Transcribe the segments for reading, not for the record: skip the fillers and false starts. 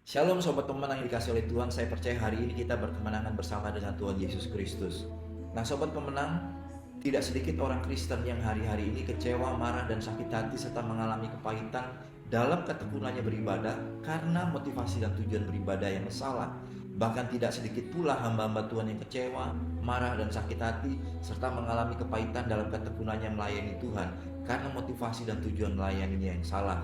Shalom sobat pemenang yang dikasih oleh Tuhan. Saya percaya hari ini kita berkemenangan bersama dengan Tuhan Yesus Kristus. Nah sobat pemenang, tidak sedikit orang Kristen yang hari-hari ini kecewa, marah, dan sakit hati serta mengalami kepahitan dalam ketekunannya beribadah karena motivasi dan tujuan beribadah yang salah. Bahkan tidak sedikit pula hamba-hamba Tuhan yang kecewa, marah, dan sakit hati serta mengalami kepahitan dalam ketekunannya melayani Tuhan karena motivasi dan tujuan melayaninya yang salah.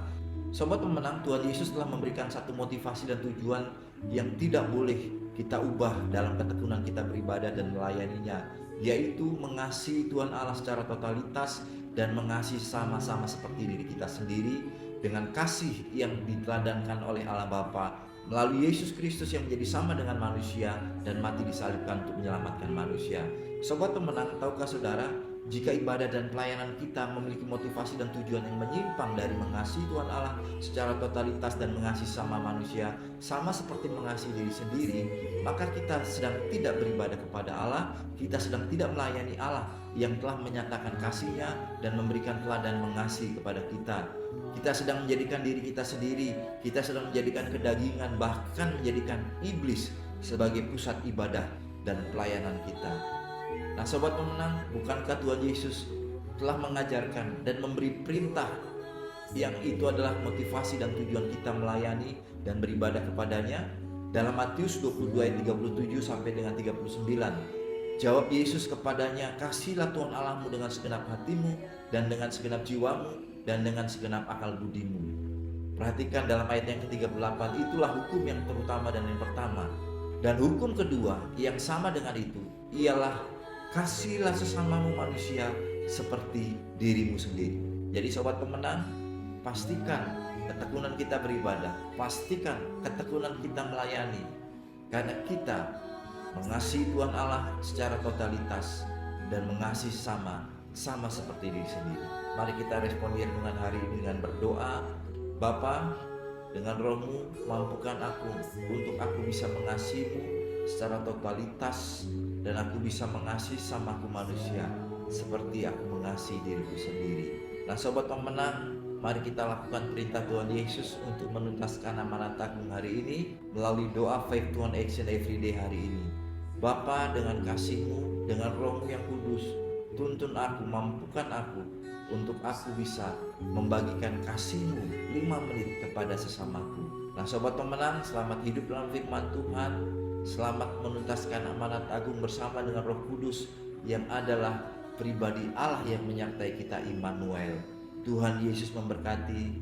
Sobat pemenang, Tuhan Yesus telah memberikan satu motivasi dan tujuan yang tidak boleh kita ubah dalam ketekunan kita beribadah dan melayaninya, yaitu mengasihi Tuhan Allah secara totalitas dan mengasihi sama-sama seperti diri kita sendiri dengan kasih yang diteladankan oleh Allah Bapa melalui Yesus Kristus yang menjadi sama dengan manusia dan mati disalibkan untuk menyelamatkan manusia. Sobat pemenang, tahukah saudara, jika ibadah dan pelayanan kita memiliki motivasi dan tujuan yang menyimpang dari mengasihi Tuhan Allah secara totalitas dan mengasihi sama manusia, sama seperti mengasihi diri sendiri, maka kita sedang tidak beribadah kepada Allah, kita sedang tidak melayani Allah yang telah menyatakan kasih-Nya dan memberikan teladan mengasihi kepada kita. Kita sedang menjadikan diri kita sendiri, kita sedang menjadikan kedagingan, bahkan menjadikan iblis sebagai pusat ibadah dan pelayanan kita. Nah sobat pemenang, bukankah Tuhan Yesus telah mengajarkan dan memberi perintah yang itu adalah motivasi dan tujuan kita melayani dan beribadah kepadanya? Dalam Matius 22 ayat 37 sampai dengan 39, jawab Yesus kepadanya, "Kasihlah Tuhan Allahmu dengan segenap hatimu dan dengan segenap jiwamu dan dengan segenap akal budimu." Perhatikan dalam ayat yang ke-38, itulah hukum yang terutama dan yang pertama. Dan hukum kedua yang sama dengan itu ialah, kasihlah sesamamu manusia seperti dirimu sendiri. Jadi sobat pemenang, pastikan ketekunan kita beribadah, pastikan ketekunan kita melayani, karena kita mengasihi Tuhan Allah secara totalitas dan mengasihi sama seperti diri sendiri. Mari kita respon renungan hari ini dengan berdoa. Bapa, dengan Roh-Mu mampukan aku untuk aku bisa mengasihi-Mu secara totalitas dan aku bisa mengasihi samaku manusia seperti aku mengasihi diriku sendiri. Nah sobat pemenang, mari kita lakukan perintah Tuhan Yesus untuk menuntaskan amanat agung hari ini melalui doa Faith to Action Everyday hari ini. Bapa, dengan kasih-Mu, dengan Roh-Mu yang kudus, tuntun aku, mampukan aku untuk aku bisa membagikan kasih-Mu 5 menit kepada sesamaku. Nah sobat pemenang, selamat hidup dalam firman Tuhan. Selamat menuntaskan amanat agung bersama dengan Roh Kudus yang adalah pribadi Allah yang menyertai kita, Immanuel. Tuhan Yesus memberkati.